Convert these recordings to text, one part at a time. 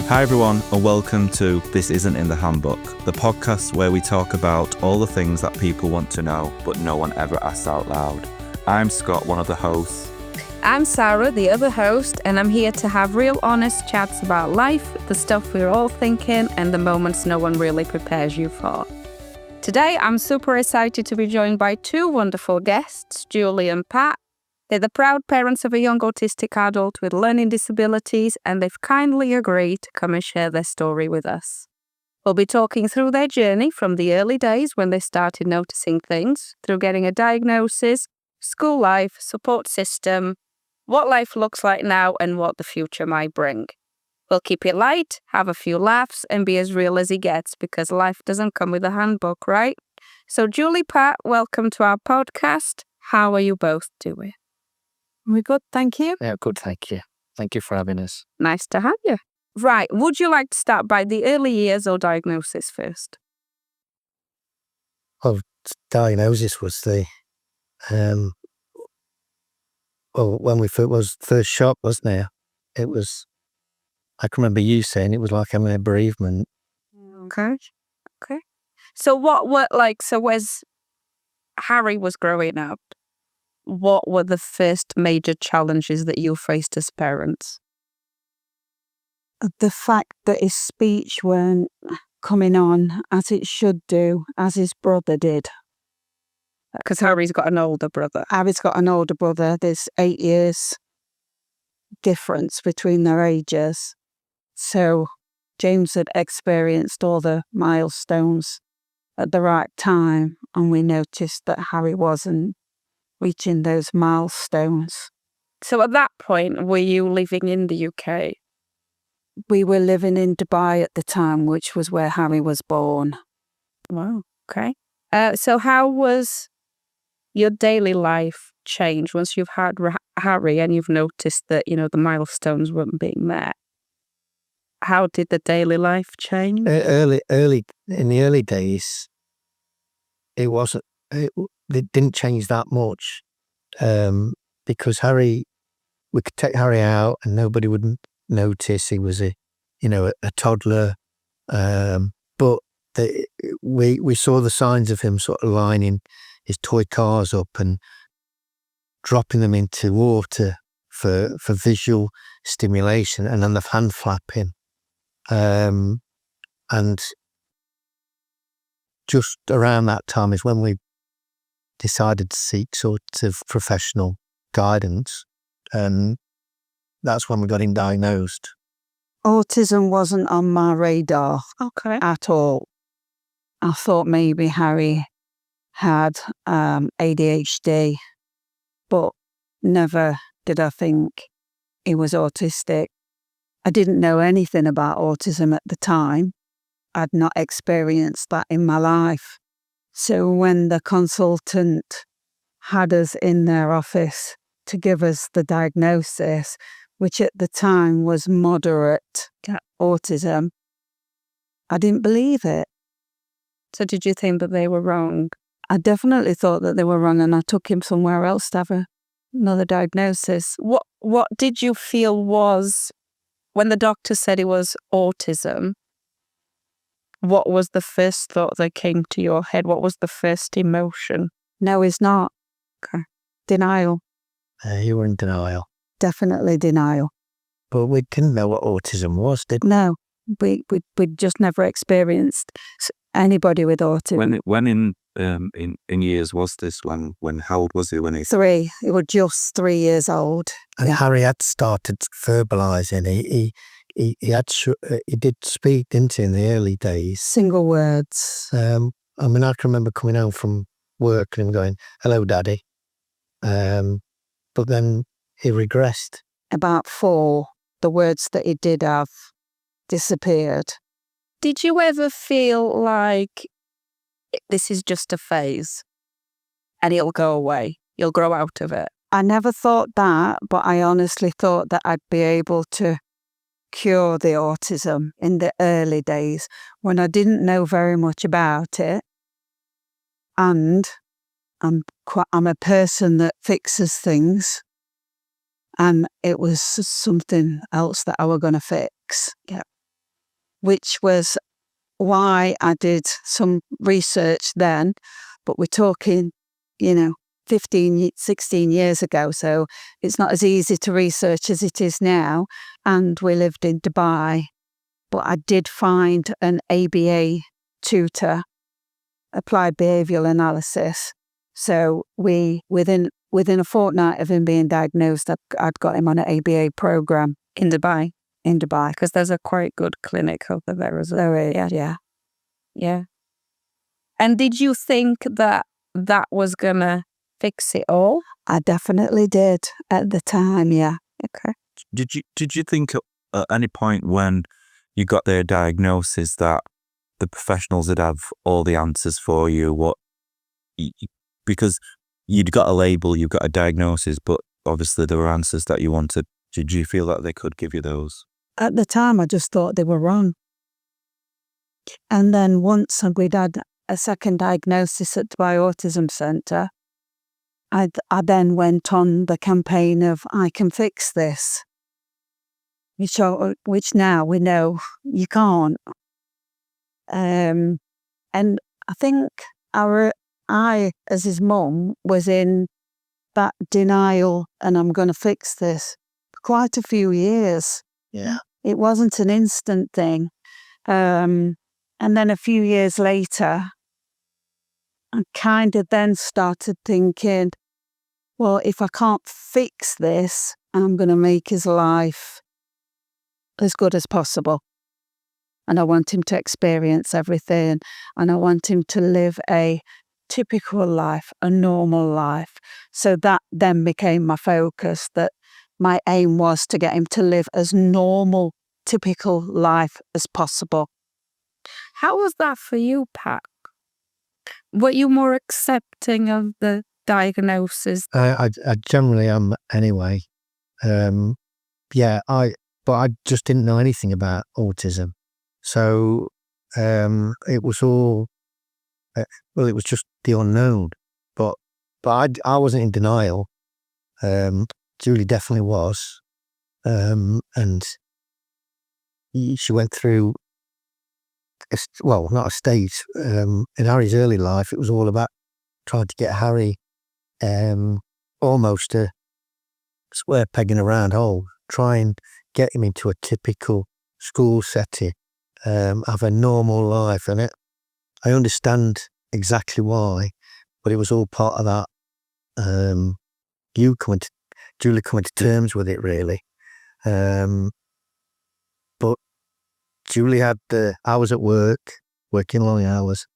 Hi everyone, and welcome to This Isn't in the Handbook, the podcast where we talk about all the things that people want to know, but no one ever asks out loud. I'm Scott, one of the hosts. I'm Sarah, the other host, and I'm here to have real honest chats about life, the stuff we're all thinking, and the moments no one really prepares you for. Today, I'm super excited to be joined by two wonderful guests, Julie and Pat. They're the proud parents of a young autistic adult with learning disabilities, and they've kindly agreed to come and share their story with us. We'll be talking through their journey from the early days when they started noticing things, through getting a diagnosis, school life, support system, what life looks like now, and what the future might bring. We'll keep it light, have a few laughs, and be as real as it gets, because life doesn't come with a handbook, right? So Julie, Pat, welcome to our podcast. How are you both doing? We're good, thank you. Yeah, good, thank you. Thank you for having us. Nice to have you. Right, would you like to start by the early years or diagnosis first? Well, diagnosis was the, when we was first shocked, wasn't it? It was, I can remember you saying it was like having a bereavement. Okay. So as Harry was growing up, what were the first major challenges that you faced as parents? The fact that his speech weren't coming on as it should do, as his brother did. Because Harry's got an older brother. Harry's got an older brother. There's 8 years difference between their ages. So James had experienced all the milestones at the right time, and we noticed that Harry wasn't reaching those milestones. So at that point, were you living in the UK? We were living in Dubai at the time, which was where Harry was born. Wow, okay. So how was your daily life changed once you've had Harry and you've noticed that, the milestones weren't being met? How did the daily life change? In the early days, it didn't change that much, because we could take Harry out and nobody would notice he was a toddler, but we saw the signs of him sort of lining his toy cars up and dropping them into water for visual stimulation, and then the hand flapping, and just around that time is when we decided to seek sort of professional guidance, and that's when we got him diagnosed. Autism wasn't on my radar at all. I thought maybe Harry had ADHD, but never did I think he was autistic. I didn't know anything about autism at the time. I'd not experienced that in my life. So when the consultant had us in their office to give us the diagnosis, which at the time was moderate autism, I didn't believe it. So did you think that they were wrong? I definitely thought that they were wrong, and I took him somewhere else to have another diagnosis. What did you feel was, when the doctor said it was autism, what was the first thought that came to your head? What was the first emotion? No, he's not. Okay. Denial. You were in denial. Definitely denial. But we didn't know what autism was, did we? No, we just never experienced anybody with autism. When in years was this? When how old was he when he? 3. He was just 3 years old. And Harry had started verbalising. He did speak, didn't he, in the early days? Single words. I can remember coming home from work and him going, "Hello, Daddy." But then he regressed. About 4, the words that he did have disappeared. Did you ever feel like this is just a phase and it'll go away? You'll grow out of it? I never thought that, but I honestly thought that I'd be able to cure the autism in the early days when I didn't know very much about it. And I'm a person that fixes things, and it was something else that I were going to fix. Yeah. which was why I did some research then. But we're talking, 15, 16 years ago. So it's not as easy to research as it is now. And we lived in Dubai. But I did find an ABA tutor, applied behavioural analysis. So within a fortnight of him being diagnosed, I'd got him on an ABA program In Dubai, in Dubai. because there's a quite good clinic over there as well. There is, yeah. Yeah. And did you think that was gonna fix it all? I definitely did at the time, yeah. Okay. Did you think at any point when you got their diagnosis that the professionals would have all the answers for you? Because you'd got a label, you've got a diagnosis, but obviously there were answers that you wanted. Did you feel that they could give you those? At the time, I just thought they were wrong. And then once we'd had a second diagnosis at Dubai Autism Centre, I then went on the campaign of I can fix this, which now we know you can't. And I think I, as his mum, was in that denial and I'm going to fix this for quite a few years. Yeah. It wasn't an instant thing. And then a few years later, I kind of then started thinking, well, if I can't fix this, I'm going to make his life as good as possible. And I want him to experience everything. And I want him to live a typical life, a normal life. So that then became my focus, that my aim was to get him to live as normal, typical life as possible. How was that for you, Pat? Were you more accepting of the diagnosis? I generally am anyway. But I just didn't know anything about autism. So it was all, it was just the unknown. But I wasn't in denial. Julie definitely was. And she went through, not a stage. In Harry's early life, it was all about trying to get Harry almost a square peg in a round hole, try and get him into a typical school setting, have a normal life. And I understand exactly why, but it was all part of that. Julie coming to terms with it, really. But Julie had I was at work, working long hours,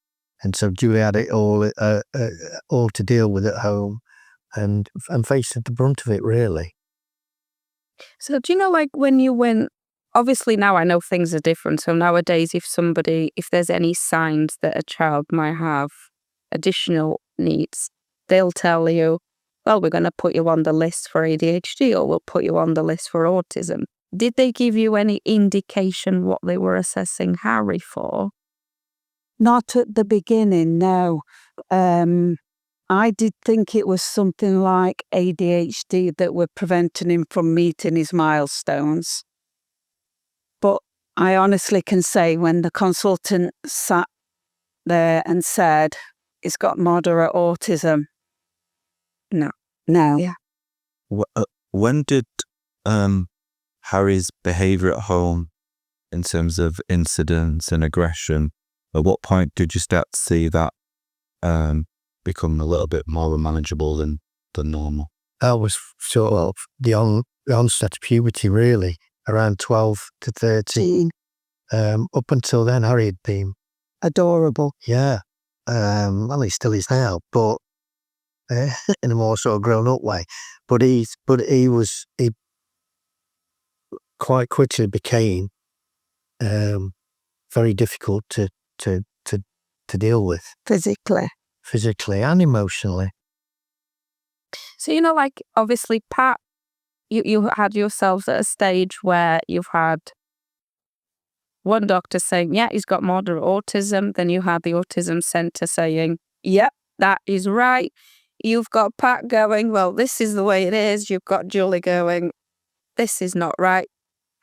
and so Julie had it all to deal with at home, and faced the brunt of it, really. So do you know, like when you went, obviously now I know things are different. So nowadays, if there's any signs that a child might have additional needs, they'll tell you, well, we're going to put you on the list for ADHD or we'll put you on the list for autism. Did they give you any indication what they were assessing Harry for? Not at the beginning, no. I did think it was something like ADHD that were preventing him from meeting his milestones. But I honestly can say when the consultant sat there and said, he's got moderate autism. No. Yeah. When did Harry's behaviour at home, in terms of incidents and aggression, at what point did you start to see that become a little bit more manageable than normal? That was sort of the onset of puberty, really, around 12 to 13. Up until then, Harry had been adorable. Yeah. Well, he still is now, but in a more sort of grown-up way. But he quite quickly became very difficult to deal with. Physically and emotionally. So, like, obviously, Pat, you had yourselves at a stage where you've had one doctor saying, yeah, he's got moderate autism. Then you had the autism centre saying, yep, that is right. You've got Pat going, well, this is the way it is. You've got Julie going, this is not right.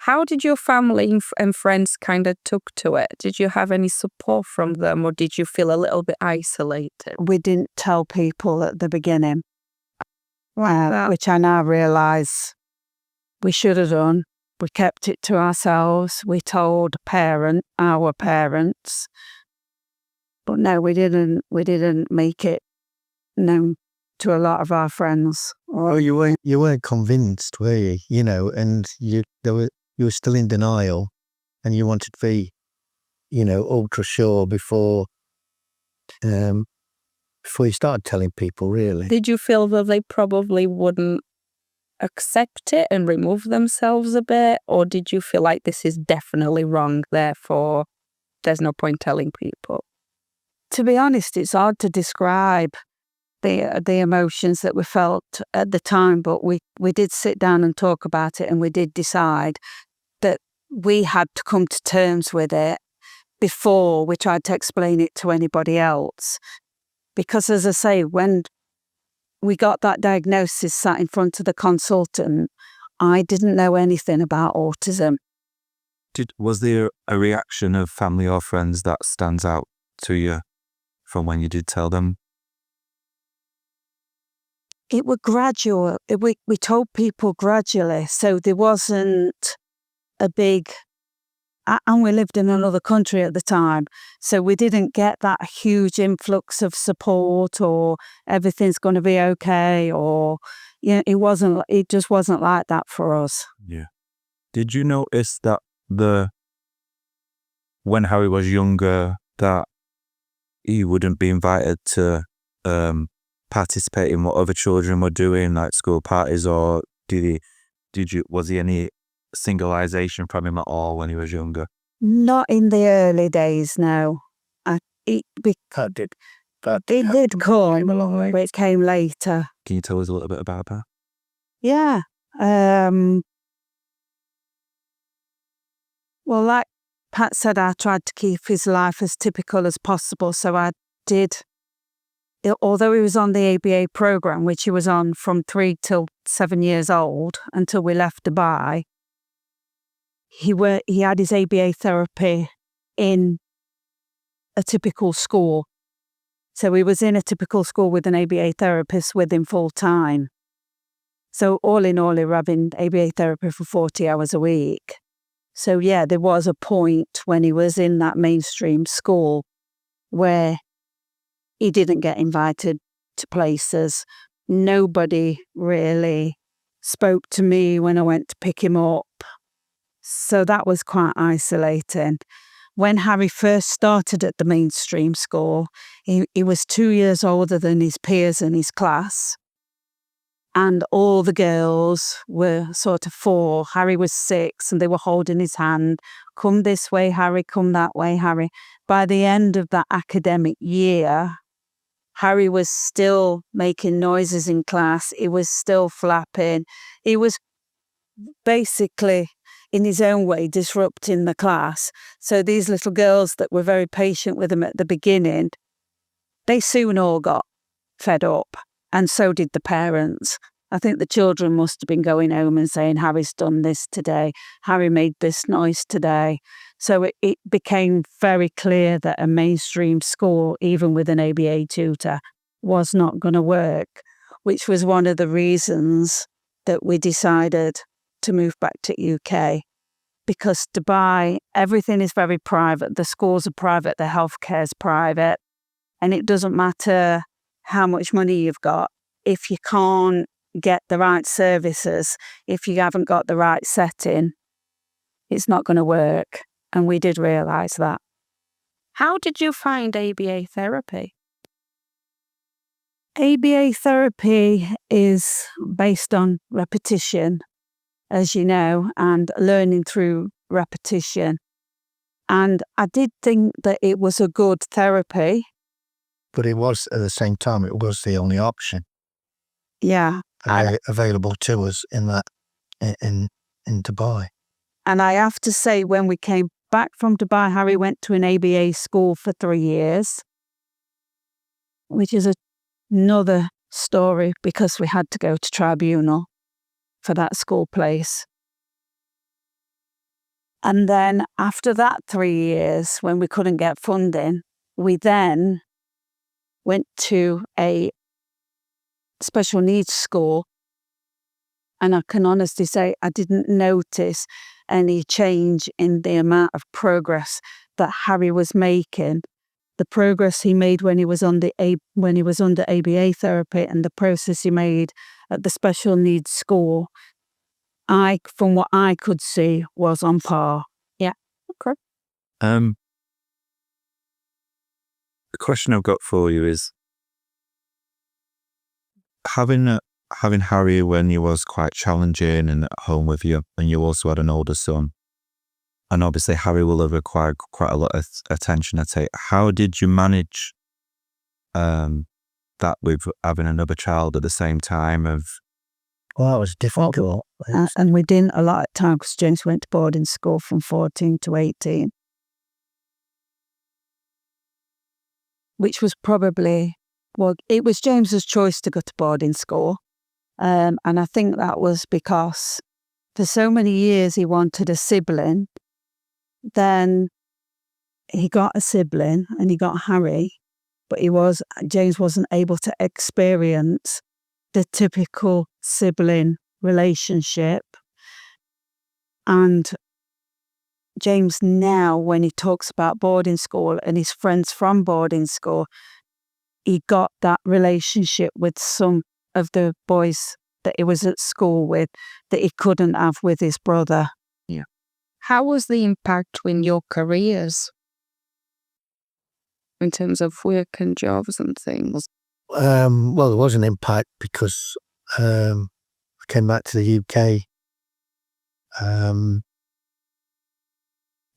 How did your family and friends kind of took to it? Did you have any support from them, or did you feel a little bit isolated? We didn't tell people at the beginning, which I now realise we should have done. We kept it to ourselves. We told our parents, but no, we didn't. We didn't make it known to a lot of our friends. Oh, you weren't convinced, were you? You know, and you were still in denial, and you wanted to be, ultra sure before you started telling people. Really, Did you feel that they probably wouldn't accept it and remove themselves a bit, or did you feel like this is definitely wrong, therefore there's no point telling people? To be honest, it's hard to describe the emotions that we felt at the time, but we did sit down and talk about it, and we did decide that we had to come to terms with it before we tried to explain it to anybody else. Because as I say, when we got that diagnosis sat in front of the consultant, I didn't know anything about autism. Was there a reaction of family or friends that stands out to you from when you did tell them? It was gradual. We told people gradually, so there wasn't a big... And we lived in another country at the time, so we didn't get that huge influx of support or everything's going to be okay, or it just wasn't like that for us. Yeah. Did you notice that when Harry was younger, that he wouldn't be invited to participate in what other children were doing, like school parties, or was he any singleization from him at all when he was younger? Not in the early days, no. It did come, but it came later. Can you tell us a little bit about that? Yeah. Well, like Pat said, I tried to keep his life as typical as possible, so I did. Although he was on the ABA program, which he was on from 3 till 7 years old until we left Dubai, he had his ABA therapy in a typical school. So he was in a typical school with an ABA therapist with him full time. So all in all, he was having ABA therapy for 40 hours a week. So yeah, there was a point when he was in that mainstream school where he didn't get invited to places. Nobody really spoke to me when I went to pick him up. So that was quite isolating. When Harry first started at the mainstream school, he was 2 years older than his peers in his class. And all the girls were sort of 4. Harry was 6, and they were holding his hand. Come this way, Harry, come that way, Harry. By the end of that academic year, Harry was still making noises in class. He was still flapping. He was basically, in his own way, disrupting the class. So these little girls that were very patient with him at the beginning, they soon all got fed up, and so did the parents. I think the children must have been going home and saying, Harry's done this today, Harry made this noise today. So it became very clear that a mainstream school, even with an ABA tutor, was not going to work, which was one of the reasons that we decided to move back to UK. Because Dubai, everything is very private. The schools are private, the healthcare is private, and it doesn't matter how much money you've got. If you can't get the right services, if you haven't got the right setting, it's not going to work. And we did realise that. How did you find ABA therapy? ABA therapy is based on repetition, as you know, and learning through repetition. And I did think that it was a good therapy. But it was, at the same time, it was the only option. Yeah. Available to us in Dubai. And I have to say, when we came back from Dubai, Harry went to an ABA school for 3 years, which is another story because we had to go to tribunal for that school place. And then after that 3 years, when we couldn't get funding, we then went to a special needs school. And I can honestly say I didn't notice any change in the amount of progress that Harry was making. The progress he made when he was under ABA therapy and the process he made at the special needs school, from what I could see, was on par. Yeah. Okay. The question I've got for you is, having Harry when you was quite challenging and at home with you, and you also had an older son, and obviously Harry will have required quite a lot of attention, I'd say. How did you manage that with having another child at the same time? Well, that was difficult. And we didn't a lot of time because James went to boarding school from 14 to 18. Which was probably, well, it was James's choice to go to boarding school. And I think that was because for so many years he wanted a sibling. Then he got a sibling and he got Harry, but James wasn't able to experience the typical sibling relationship. And James now, when he talks about boarding school and his friends from boarding school, he got that relationship with some of the boys that he was at school with that he couldn't have with his brother. Yeah. How was the impact in your careers in terms of work and jobs and things? Well, there was an impact because I came back to the UK.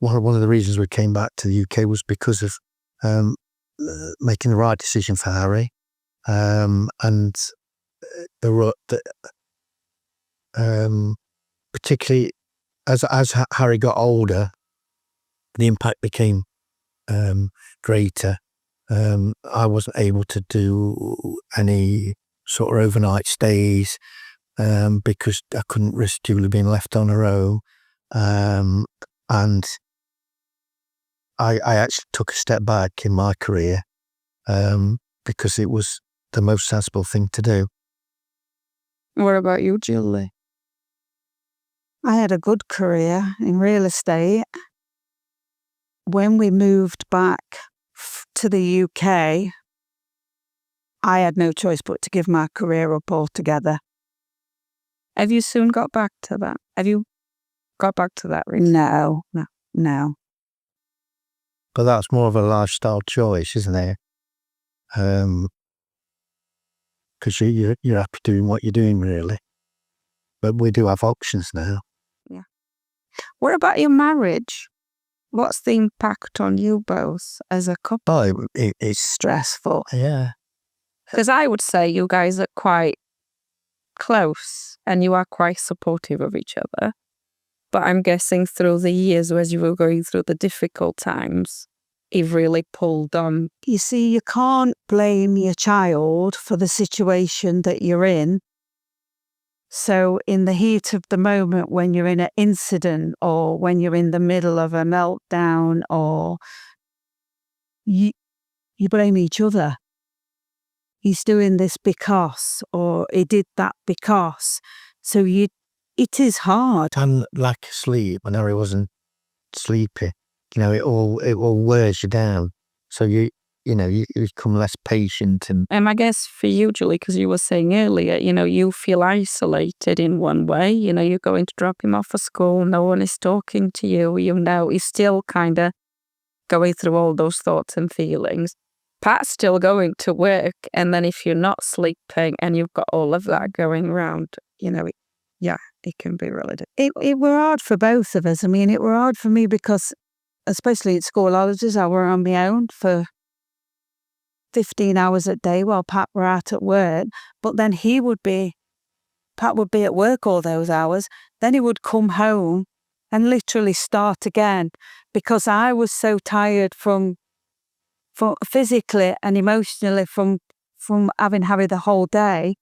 One of the reasons we came back to the UK was because of making the right decision for Harry, and particularly as Harry got older, the impact became greater. I wasn't able to do any sort of overnight stays because I couldn't risk Julie being left on her own, and I actually took a step back in my career because it was the most sensible thing to do. What about you, Julie? I had a good career in real estate. When we moved back to the UK, I had no choice but to give my career up altogether. Have you soon got back to that? Have you got back to that recently? No. But that's more of a lifestyle choice, isn't it? Because you're happy doing what you're doing, really. But we do have options now. Yeah. What about your marriage? What's the impact on you both as a couple? Oh, it's stressful. Yeah. Because I would say you guys are quite close and you are quite supportive of each other. But I'm guessing through the years as you were going through the difficult times, you've really pulled on. You see, you can't blame your child for the situation that you're in. So in the heat of the moment, when you're in an incident or when you're in the middle of a meltdown, or you blame each other. He's doing this because, or he did that because. So it is hard. And lack of sleep when Harry wasn't sleepy, it all wears you down. So you become less patient. And I guess for you, Julie, because you were saying earlier, you feel isolated in one way. You're going to drop him off at school, no one is talking to you. He's still kind of going through all those thoughts and feelings. Pat's still going to work, and then if you're not sleeping and you've got all of that going around, it can be really difficult. It were hard for both of us. I mean, it were hard for me because, especially at school holidays, I were on my own for 15 hours a day while Pat were out at work. But then Pat would be at work all those hours. Then he would come home and literally start again because I was so tired from physically and emotionally from having Harry the whole day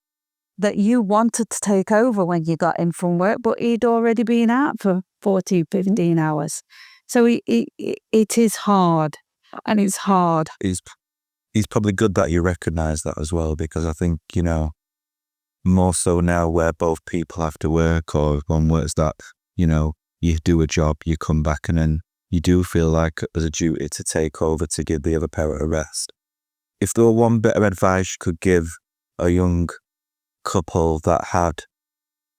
that you wanted to take over when you got in from work, but he'd already been out for 14, 15 hours. So it is hard, and it's hard. It's probably good that you recognise that as well, because I think, more so now where both people have to work, or if one works that, you do a job, you come back, and then you do feel like there's a duty to take over to give the other parent a rest. If there were one bit of advice you could give a young couple that had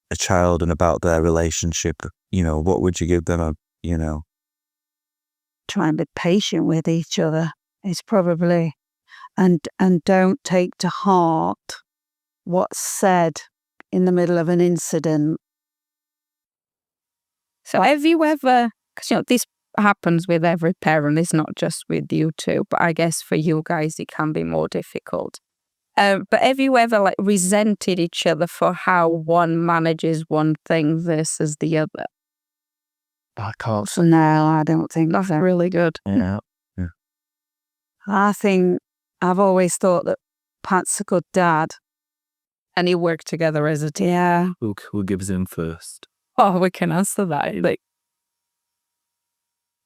a child and about their relationship, what would you give them? Try and be patient with each other is probably, and don't take to heart what's said in the middle of an incident. So have you ever, because this happens with every parent, it's not just with you two, but I guess for you guys it can be more difficult. But have you ever resented each other for how one manages one thing versus the other? I can't So no, I don't think That's so. really good. Yeah. I think I've always thought that Pat's a good dad. And you work together as a team. Yeah. Who gives in first? Oh, we can answer that.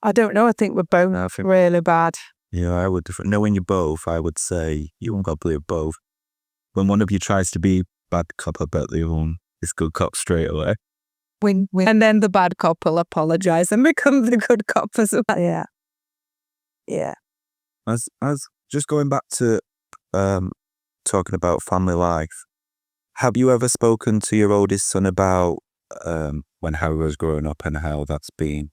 I don't know. I think we're both I think- really bad. Yeah, I would. Knowing you both, I would say you and probably both. When one of you tries to be bad cop, I bet the other one is good cop straight away. Win. And then the bad cop will apologise and become the good cop as well. Yeah. Yeah. As just going back to talking about family life, have you ever spoken to your oldest son about when Harry was growing up and how that's been?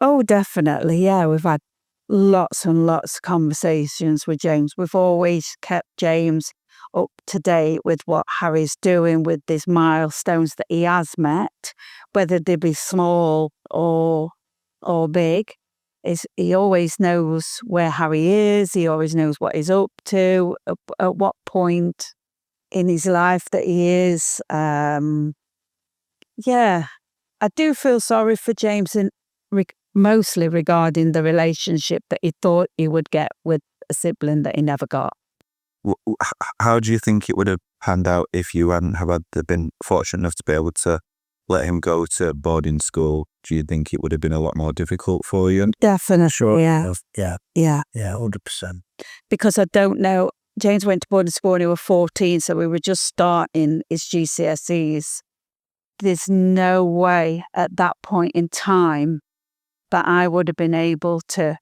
Oh, definitely. Yeah. We've had lots and lots of conversations with James. We've always kept James up to date with what Harry's doing with these milestones that he has met, whether they be small or big. He always knows where Harry is. He always knows what he's up to, at what point in his life that he is. Yeah, I do feel sorry for James, mostly regarding the relationship that he thought he would get with a sibling that he never got. How do you think it would have panned out if you hadn't been fortunate enough to be able to let him go to boarding school? Do you think it would have been a lot more difficult for you? Definitely. Sure. Yeah. Yeah. Yeah. Yeah. 100%. Because I don't know. James went to boarding school when he was 14, so we were just starting his GCSEs. There's no way at that point in time that I would have been able to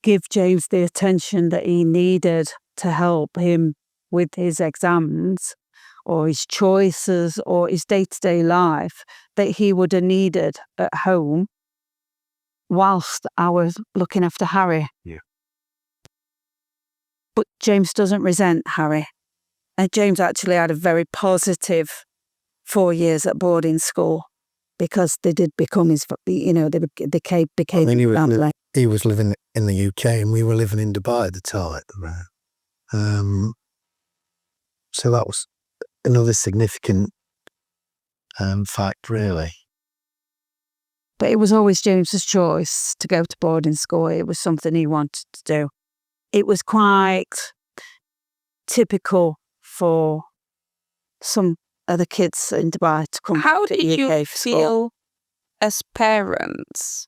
give James the attention that he needed to help him with his exams or his choices or his day-to-day life that he would have needed at home whilst I was looking after Harry. Yeah. But James doesn't resent Harry. And James actually had a very positive 4 years at boarding school because they did become his, they became I mean, family. he was living in the UK and we were living in Dubai at the time. So that was another significant fact, really. But it was always James's choice to go to boarding school. It was something he wanted to do. It was quite typical for some other kids in Dubai to come How to did you UK for school. feel as parents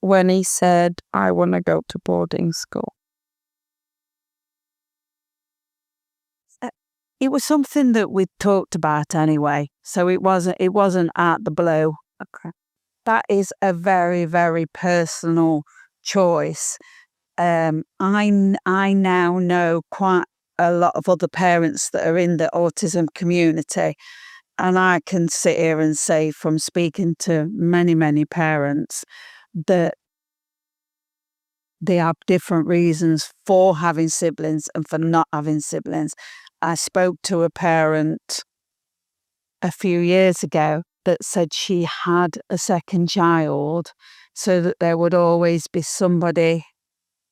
when he said, I want to go to boarding school? It was something that we'd talked about anyway, so it wasn't out the blue. Okay. That is a very, very personal choice. I now know quite a lot of other parents that are in the autism community, and I can sit here and say from speaking to many, many parents that they have different reasons for having siblings and for not having siblings. I spoke to a parent a few years ago that said she had a second child so that there would always be somebody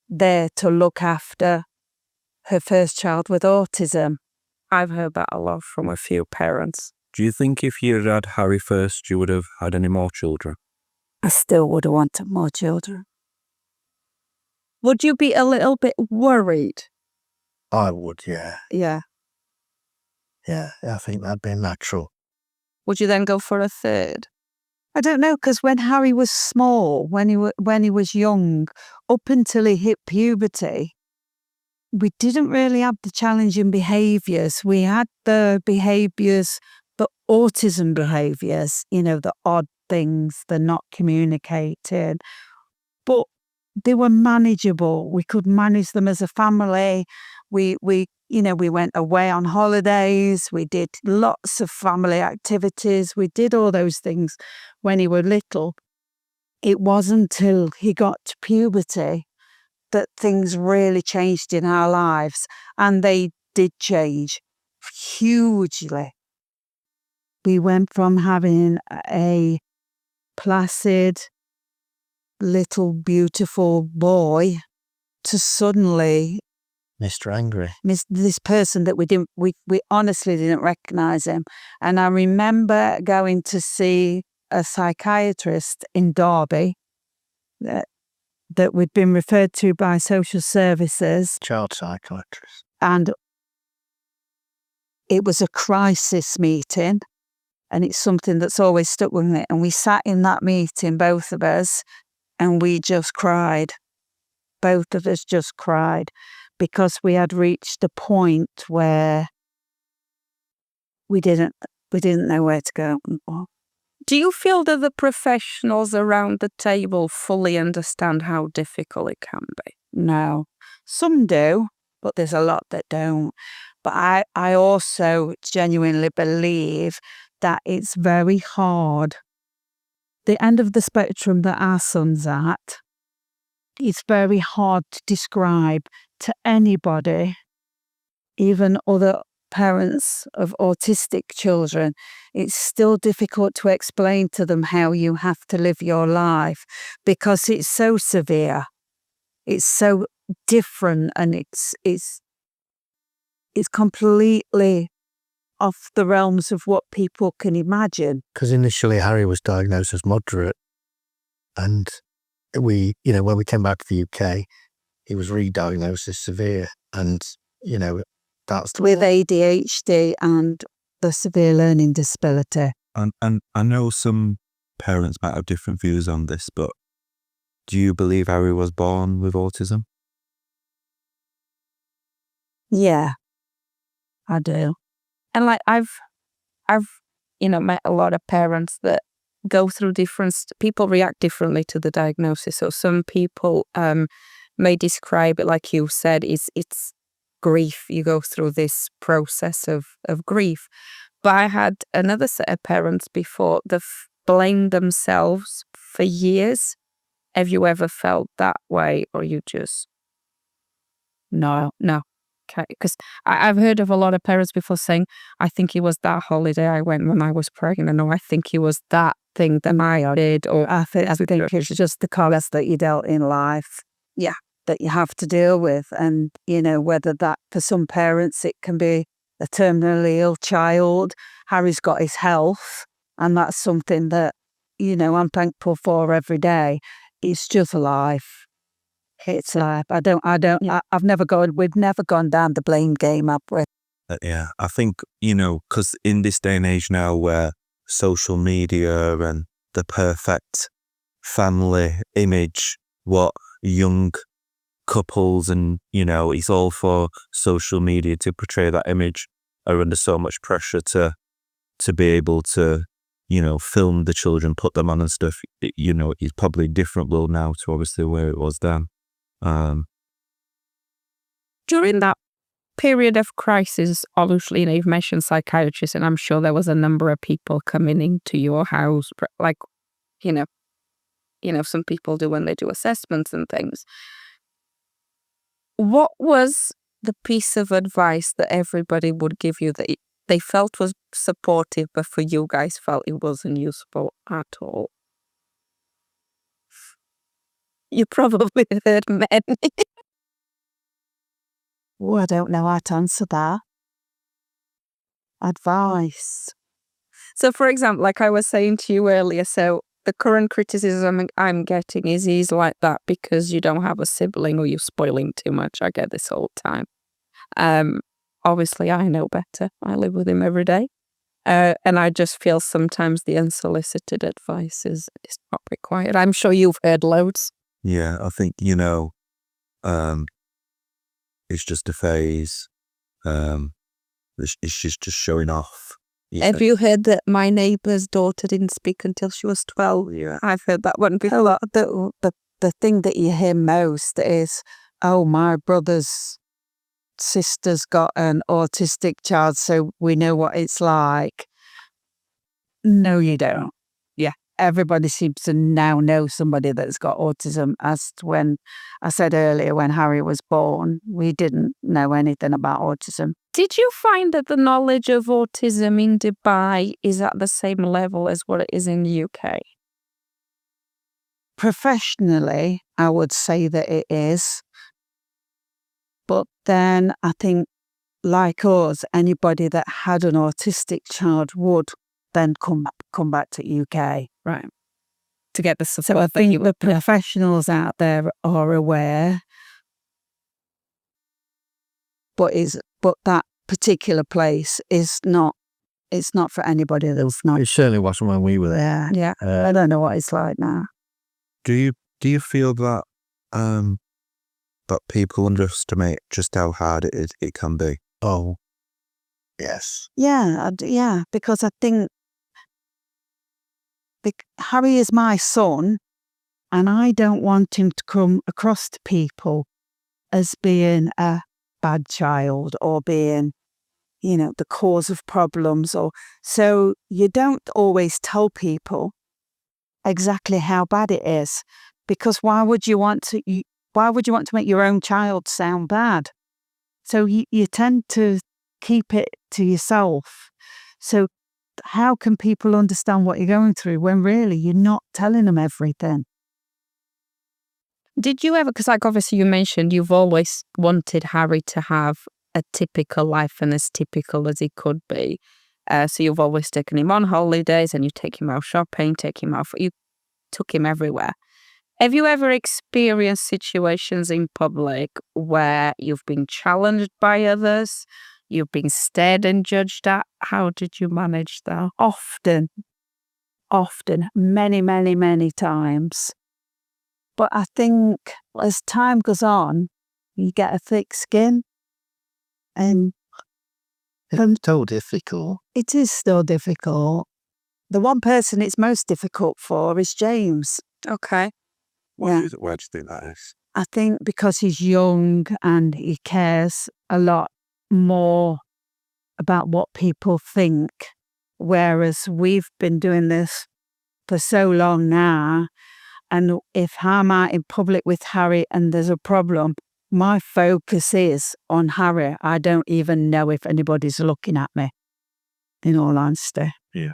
there to look after her first child with autism. I've heard that a lot from a few parents. Do you think if you had Harry first, you would have had any more children? I still would have wanted more children. Would you be a little bit worried? I would, yeah. Yeah. Yeah, I think that'd be natural. Would you then go for a third? I don't know, because when Harry was small, when he was young, up until he hit puberty, we didn't really have the challenging behaviours. We had the behaviours, the autism behaviours, the odd things, the not communicating, but they were manageable. We could manage them as a family. We went away on holidays. We did lots of family activities. We did all those things when he was little. It wasn't until he got to puberty that things really changed in our lives, and they did change hugely. We went from having a placid, little, beautiful boy to suddenly Mr. Angry. this person that we honestly didn't recognize him. And I remember going to see a psychiatrist in Derby that we'd been referred to by social services, Child psychiatrist. and it was a crisis meeting, and it's something that's always stuck with me. And we sat in that meeting, both of us, and we just cried. Both of us just cried, because we had reached a point where we didn't know where to go. Do you feel that the professionals around the table fully understand how difficult it can be? No. Some do, but there's a lot that don't. But I also genuinely believe that it's very hard. The end of the spectrum that our son's at, it's very hard to describe to anybody, even other parents of autistic children. It's still difficult to explain to them how you have to live your life, because it's so severe. It's so different, and it's completely off the realms of what people can imagine. Because initially Harry was diagnosed as moderate, and when we came back to the UK, he was re-diagnosed as severe, and that's with ADHD and the severe learning disability. And I know some parents might have different views on this, but do you believe Harry was born with autism? Yeah, I do. And like I've met a lot of parents that go through people react differently to the diagnosis. So some people may describe it, like you said, it's grief. You go through this process of grief. But I had another set of parents before that blamed themselves for years. Have you ever felt that way, or you just no? Okay, because I've heard of a lot of parents before saying, I think it was that holiday I went when I was pregnant, or I think it was that thing that I did, or I think it's just the cards that you dealt in life. Yeah, that you have to deal with. And, whether that for some parents, it can be a terminally ill child. Harry's got his health, and that's something that, I'm thankful for every day. It's just life. It's life. We've never gone down the blame game, have we? Yeah, I think, because in this day and age now where social media and the perfect family image, what young couples and, it's all for social media to portray that image, are under so much pressure to be able to, film the children, put them on and stuff. It's probably a different world now to obviously where it was then. During that period of crisis, obviously, you've mentioned psychiatrists, and I'm sure there was a number of people coming into your house, like, some people do when they do assessments and things. What was the piece of advice that everybody would give you that they felt was supportive, but for you guys felt it wasn't useful at all? You probably heard many. Oh, I don't know how to answer that. Advice. So, for example, like I was saying to you earlier, so the current criticism I'm getting is he's like that because you don't have a sibling or you're spoiling too much. I get this all the time. obviously I know better. I live with him every day. And I just feel sometimes the unsolicited advice is not required. I'm sure you've heard loads. Yeah, I think, it's just a phase. It's just showing off. Have you heard that my neighbour's daughter didn't speak until she was 12? Yeah. I've heard that one before. The thing that you hear most is, oh, my brother's sister's got an autistic child, so we know what it's like. No, you don't. Yeah. Everybody seems to now know somebody that's got autism. As when I said earlier, when Harry was born, we didn't know anything about autism. Did you find that the knowledge of autism in Dubai is at the same level as what it is in the UK? Professionally, I would say that it is. But then I think, like us, anybody that had an autistic child would then come back to UK. Right. To get the support. So I think the professionals out there are aware. But that particular place is not, it's not for anybody that's not. It certainly wasn't when we were there. Yeah. I don't know what it's like now. Do you feel that that people underestimate just how hard it can be? Oh, yes. Yeah, because I think Harry is my son, and I don't want him to come across to people as being a bad child or being, the cause of problems. So you don't always tell people exactly how bad it is, because why would you want to make your own child sound bad? So you tend to keep it to yourself. So how can people understand what you're going through when really you're not telling them everything? Did you ever, because obviously you mentioned you've always wanted Harry to have a typical life and as typical as he could be. So you've always taken him on holidays and you take him out shopping, you took him everywhere. Have you ever experienced situations in public where you've been challenged by others, you've been stared and judged at? How did you manage that? Often, many, many, many times. But I think as time goes on, you get a thick skin. And It's so difficult. it is still difficult. The one person it's most difficult for is James. Okay. Why do you think that is? I think because he's young and he cares a lot more about what people think, whereas we've been doing this for so long now, and if I'm out in public with Harry and there's a problem, my focus is on Harry. I don't even know if anybody's looking at me, in all honesty. Yeah.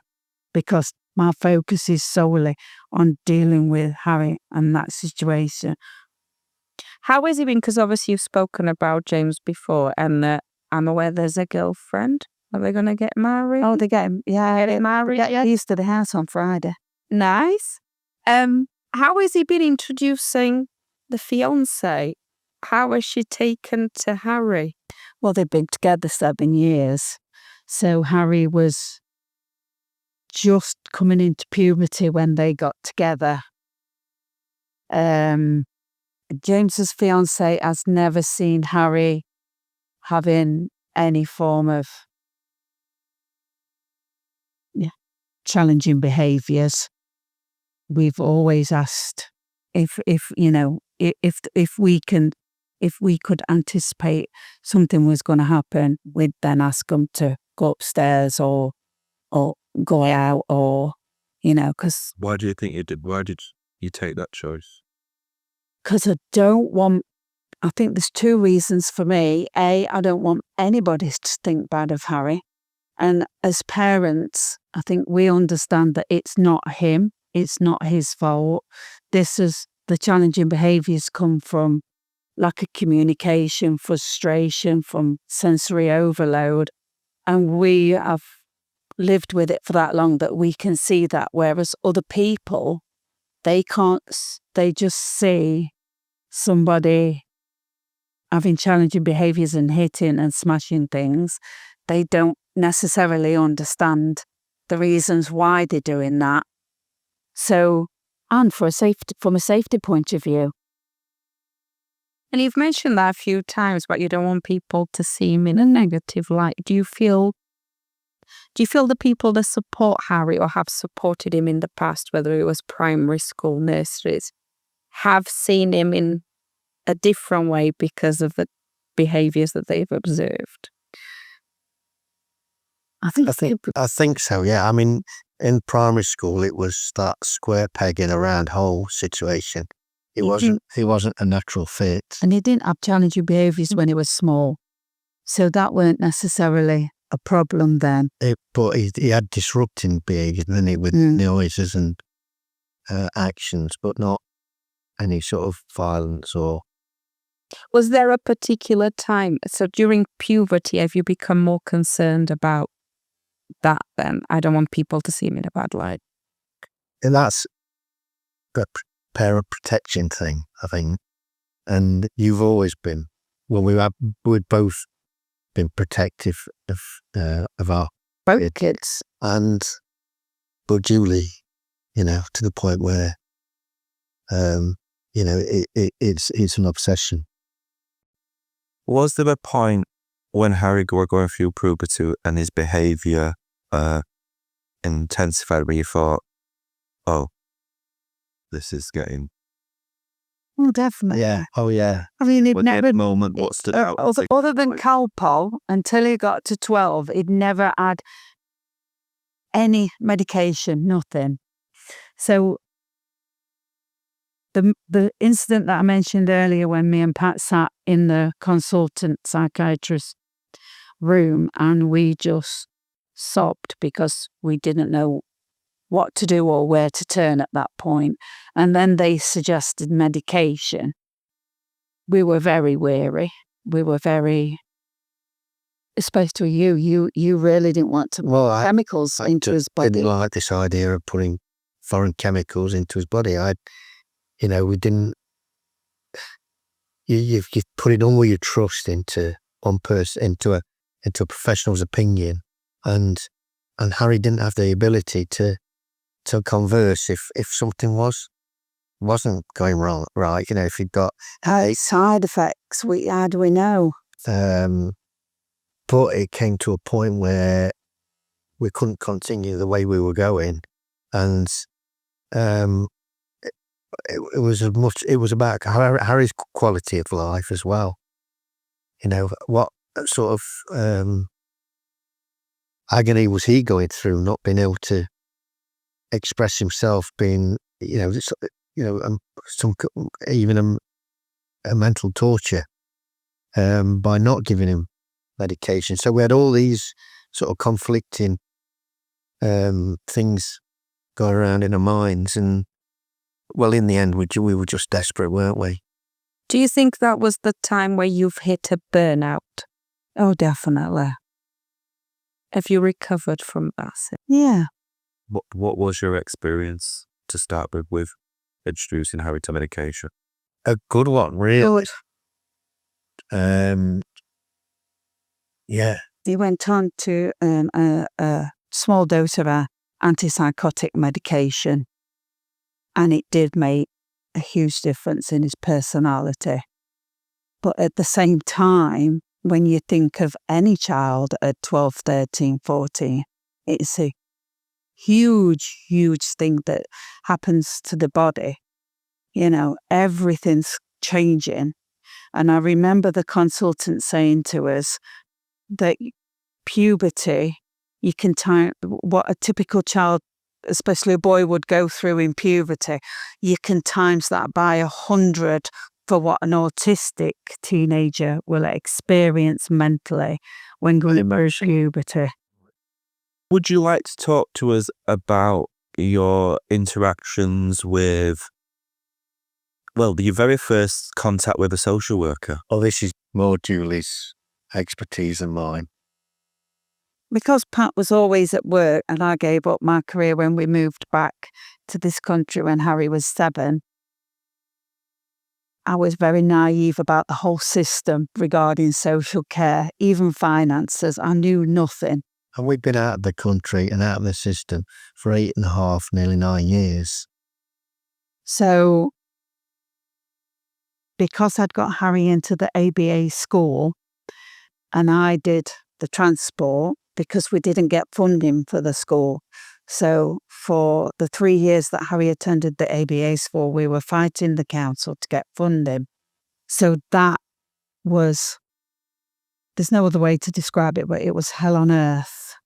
Because my focus is solely on dealing with Harry and that situation. How has he been? Because obviously you've spoken about James before, and I'm aware there's a girlfriend. Are they going to get married? Oh, they get him. Yeah, Get married? Yeah, he's to the house on Friday. Nice. How has he been introducing the fiancée? How has she taken to Harry? Well, they've been together 7 years. So Harry was just coming into puberty when they got together. James's fiancée has never seen Harry having any form of challenging behaviours. We've always asked if we could anticipate something was going to happen, we'd then ask them to go upstairs or go out, or because Why do you think you did? Why did you take that choice? because I think there's 2 reasons for me. A, I don't want anybody to think bad of Harry. And as parents, I think we understand that it's not him. It's not his fault. The challenging behaviours come from lack of communication, frustration, from sensory overload. And we have lived with it for that long that we can see that, whereas other people, they can't, they just see somebody having challenging behaviours and hitting and smashing things, they don't necessarily understand the reasons why they're doing that. So, and from a safety point of view. And you've mentioned that a few times, but you don't want people to see him in a negative light. Do you feel the people that support Harry or have supported him in the past, whether it was primary school, nurseries, have seen him in a different way because of the behaviours that they've observed? I think so. Yeah. I mean, in primary school, it was that square peg in a round hole situation. He wasn't a natural fit, and he didn't have challenging behaviours when he was small, so that weren't necessarily a problem then. But he had disrupting behaviours, didn't he, with noises and actions, but not any sort of violence or. Was there a particular time? So during puberty, have you become more concerned about that then? I don't want people to see me in a bad light. And that's a parent protection thing, I think. And you've always been. Well, we've both been protective of our both kids. But Julie, to the point where, it's an obsession. Was there a point when Harry were going through puberty and his behaviour intensified where you thought, oh, this is getting... Oh, definitely. Yeah. Oh, yeah. I mean, he'd never... moment, what stood out? Other than Calpol, until he got to 12, he'd never had any medication, nothing. So the incident that I mentioned earlier when me and Pat sat in the consultant psychiatrist room and we just sobbed because we didn't know what to do or where to turn at that point. And then they suggested medication. We were very wary. We were very, especially you really didn't want to put chemicals into his body. I didn't like this idea of putting foreign chemicals into his body. We didn't. You put all your trust into one person, into a professional's opinion, and Harry didn't have the ability to converse if something wasn't going wrong, right? If he'd got side effects, how do we know? But it came to a point where we couldn't continue the way we were going, and it was about Harry's quality of life as well. What sort of agony was he going through, not being able to express himself, being even a mental torture by not giving him medication. So we had all these sort of conflicting things going around in our minds, and well, in the end, we were just desperate, weren't we? Do you think that was the time where you've hit a burnout? Oh, definitely. Have you recovered from that? Yeah. What was your experience to start with introducing Harry to medication? A good one, really. Yeah. He went on to a small dose of a antipsychotic medication, and it did make a huge difference in his personality. But at the same time, when you think of any child at 12, 13, 14, it's a huge, huge thing that happens to the body. Everything's changing. And I remember the consultant saying to us that puberty, you can time what a typical child, especially a boy, would go through in puberty. You can times that by 100 for what an autistic teenager will experience mentally when going through puberty. Would you like to talk to us about your interactions with, your very first contact with a social worker? Oh, this is more Julie's expertise than mine. Because Pat was always at work and I gave up my career when we moved back to this country when Harry was 7, I was very naive about the whole system regarding social care, even finances. I knew nothing. And we've been out of the country and out of the system for 8.5, nearly 9 years. So because I'd got Harry into the ABA school and I did the transport, because we didn't get funding for the school. So for the 3 years that Harry attended the ABA school, we were fighting the council to get funding. So that was, there's no other way to describe it, but it was hell on earth.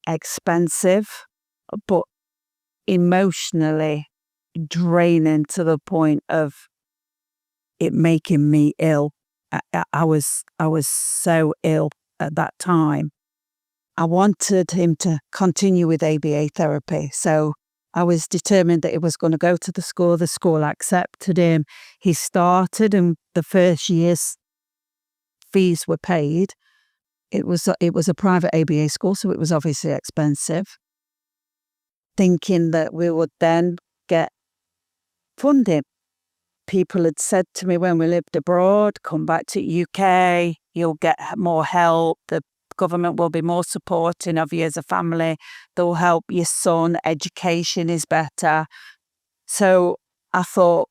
Expensive, but emotionally draining to the point of it making me ill. I was so ill at that time. I wanted him to continue with ABA therapy, so I was determined that he was going to go to the school. The school accepted him. He started, and the first year's fees were paid. It was a private ABA school, so it was obviously expensive. Thinking that we would then get funding. People had said to me when we lived abroad, come back to UK, you'll get more help. The government will be more supporting of you as a family. They'll help your son. Education is better. So I thought,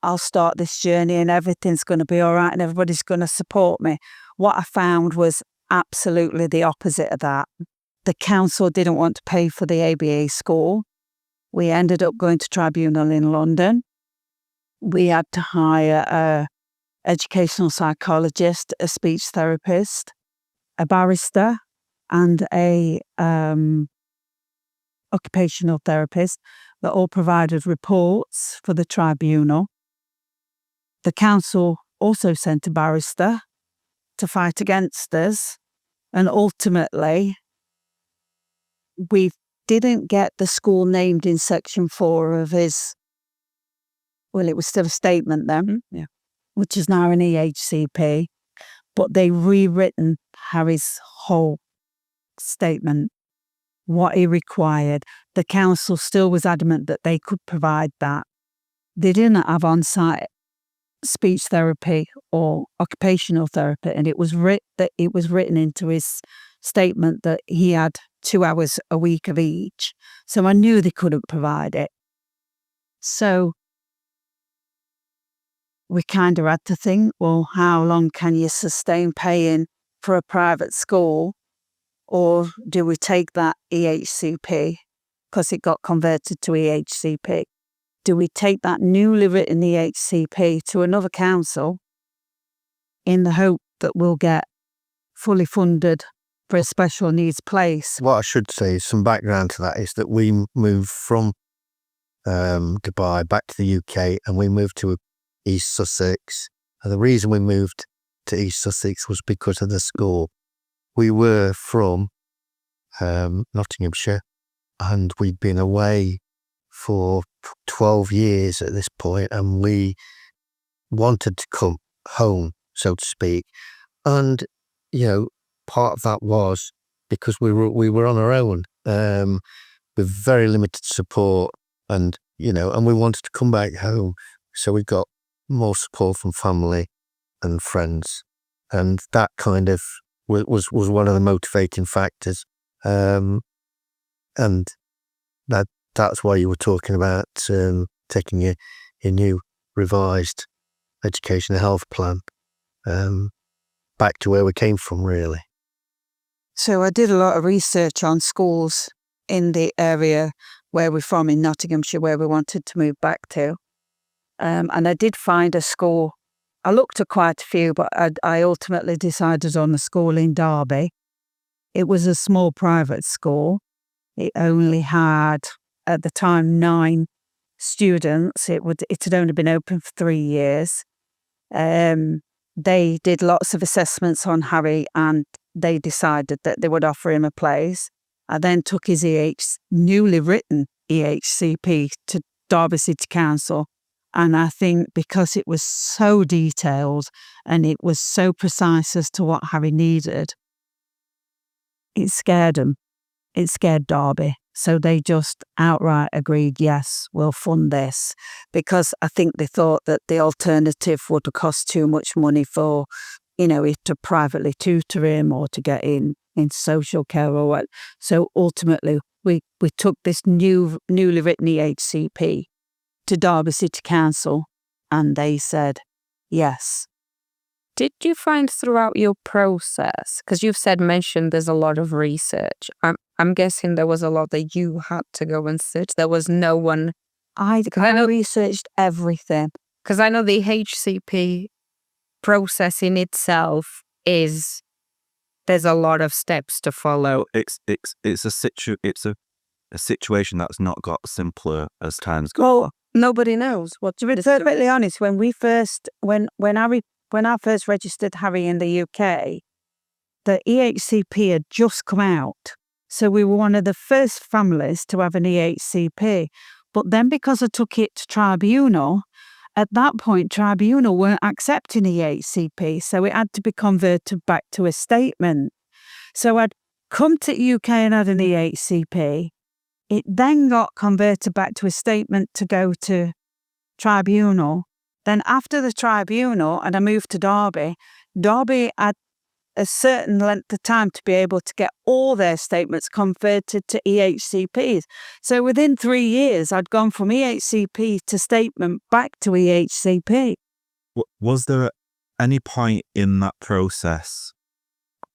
I'll start this journey and everything's going to be all right and everybody's going to support me. What I found was absolutely the opposite of that. The council didn't want to pay for the ABA school. We ended up going to tribunal in London. We had to hire an educational psychologist, a speech therapist, a barrister, and a occupational therapist that all provided reports for the tribunal. The council also sent a barrister to fight against us, and ultimately we didn't get the school named in section 4 of his, well, it was still a statement then, which is now an EHCP, but they rewritten Harry's whole statement, what he required. The council still was adamant that they could provide that. They didn't have on-site speech therapy or occupational therapy, and it was written into his statement that he had 2 hours a week of each. So I knew they couldn't provide it. So we kind of had to think, well, how long can you sustain paying for a private school? Or do we take that EHCP, because it got converted to EHCP, do we take that newly written EHCP to another council in the hope that we'll get fully funded for a special needs place? What I should say, some background to that, is that we moved from Dubai back to the UK, and we moved to East Sussex. And the reason we moved to East Sussex was because of the school. We were from Nottinghamshire, and we'd been away for 12 years at this point, and we wanted to come home, so to speak. And, part of that was because we were on our own, with very limited support, and, and we wanted to come back home. So we got more support from family and friends. And that kind of was one of the motivating factors. And that's why you were talking about taking your new revised education and health plan back to where we came from, really. So I did a lot of research on schools in the area where we're from, in Nottinghamshire, where we wanted to move back to. And I did find a school. I looked at quite a few, but I ultimately decided on a school in Derby. It was a small private school. It only had, at the time, 9 students. It had only been open for 3 years. They did lots of assessments on Harry, and they decided that they would offer him a place. I then took his newly written EHCP to Derby City Council. And I think because it was so detailed and it was so precise as to what Harry needed, it scared him. It scared Derby. So they just outright agreed, yes, we'll fund this, because I think they thought that the alternative would cost too much money for, it to privately tutor him or to get in social care or what. So ultimately, we took this newly written EHCP to Derby City Council, and they said yes. Did you find throughout your process, because you've mentioned there's a lot of research, I'm guessing there was a lot that you had to go and search. There was no one. I researched everything. Because I know the HCP process in itself there's a lot of steps to follow. It's a situation that's not got simpler as times go. Well, nobody knows what to be perfectly honest. When I first registered Harry in the UK, the EHCP had just come out. So we were one of the first families to have an EHCP. But then because I took it to tribunal, at that point, tribunal weren't accepting EHCP. So it had to be converted back to a statement. So I'd come to the UK and had an EHCP. It then got converted back to a statement to go to tribunal. Then after the tribunal, and I moved to Derby had a certain length of time to be able to get all their statements converted to EHCPs. So within 3 years, I'd gone from EHCP to statement back to EHCP. Was there any point in that process,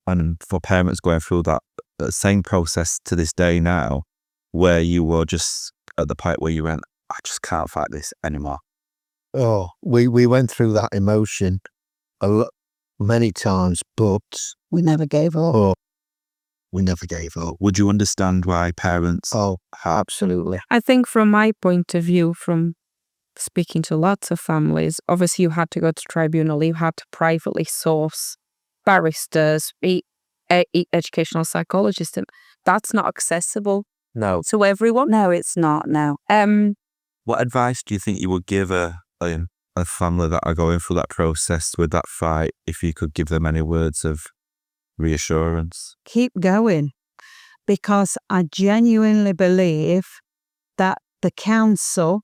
and for parents going through that same process to this day now, where you were just at the point where you went, I just can't fight this anymore? Oh, we went through that emotion many times, but we never gave up. Oh, we never gave up. Would you understand why parents? Oh, absolutely. I think from my point of view, from speaking to lots of families, obviously you had to go to tribunal, you had to privately source barristers, educational psychologists, and that's not accessible. No. To everyone? No, it's not, no. What advice do you think you would give a family that are going through that process with that fight, if you could give them any words of reassurance? Keep going, because I genuinely believe that the council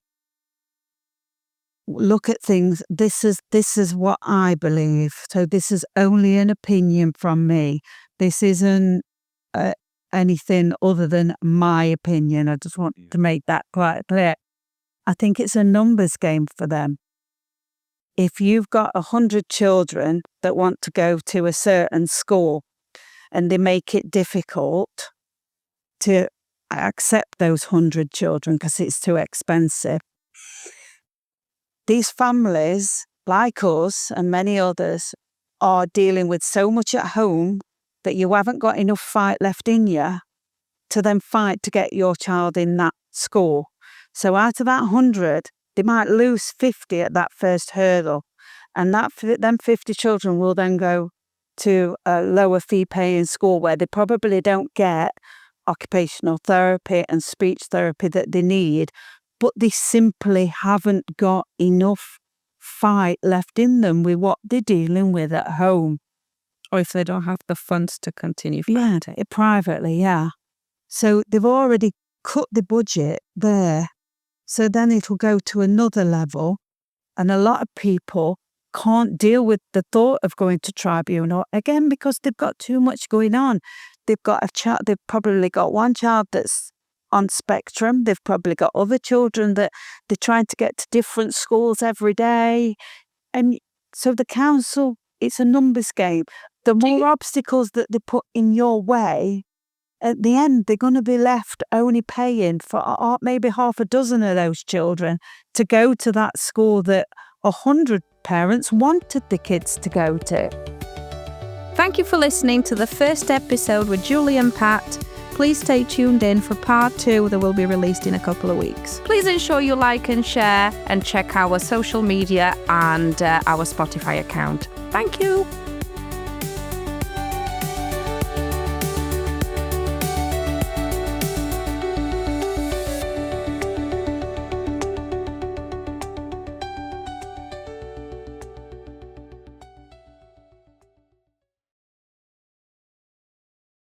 look at things. This is what I believe. So this is only an opinion from me. This isn't anything other than my opinion. I just want to make that quite clear. I think it's a numbers game for them. If you've got 100 children that want to go to a certain school and they make it difficult to accept those 100 children because it's too expensive, these families, like us and many others, are dealing with so much at home that you haven't got enough fight left in you to then fight to get your child in that school. So out of that 100, they might lose 50 at that first hurdle. And them 50 children will then go to a lower fee paying school where they probably don't get occupational therapy and speech therapy that they need, but they simply haven't got enough fight left in them with what they're dealing with at home. Or if they don't have the funds to continue fighting. Yeah, privately, yeah. So they've already cut the budget there. So then it'll go to another level. And a lot of people can't deal with the thought of going to tribunal, again, because they've got too much going on. They've got they've probably got one child that's on spectrum. They've probably got other children that they're trying to get to different schools every day. And so the council, it's a numbers game. The more obstacles that they put in your way, at the end, they're going to be left only paying for maybe half a dozen of those children to go to that school that 100 parents wanted the kids to go to. Thank you for listening to the first episode with Julie and Pat. Please stay tuned in for part 2 that will be released in a couple of weeks. Please ensure you like and share and check our social media and our Spotify account. Thank you.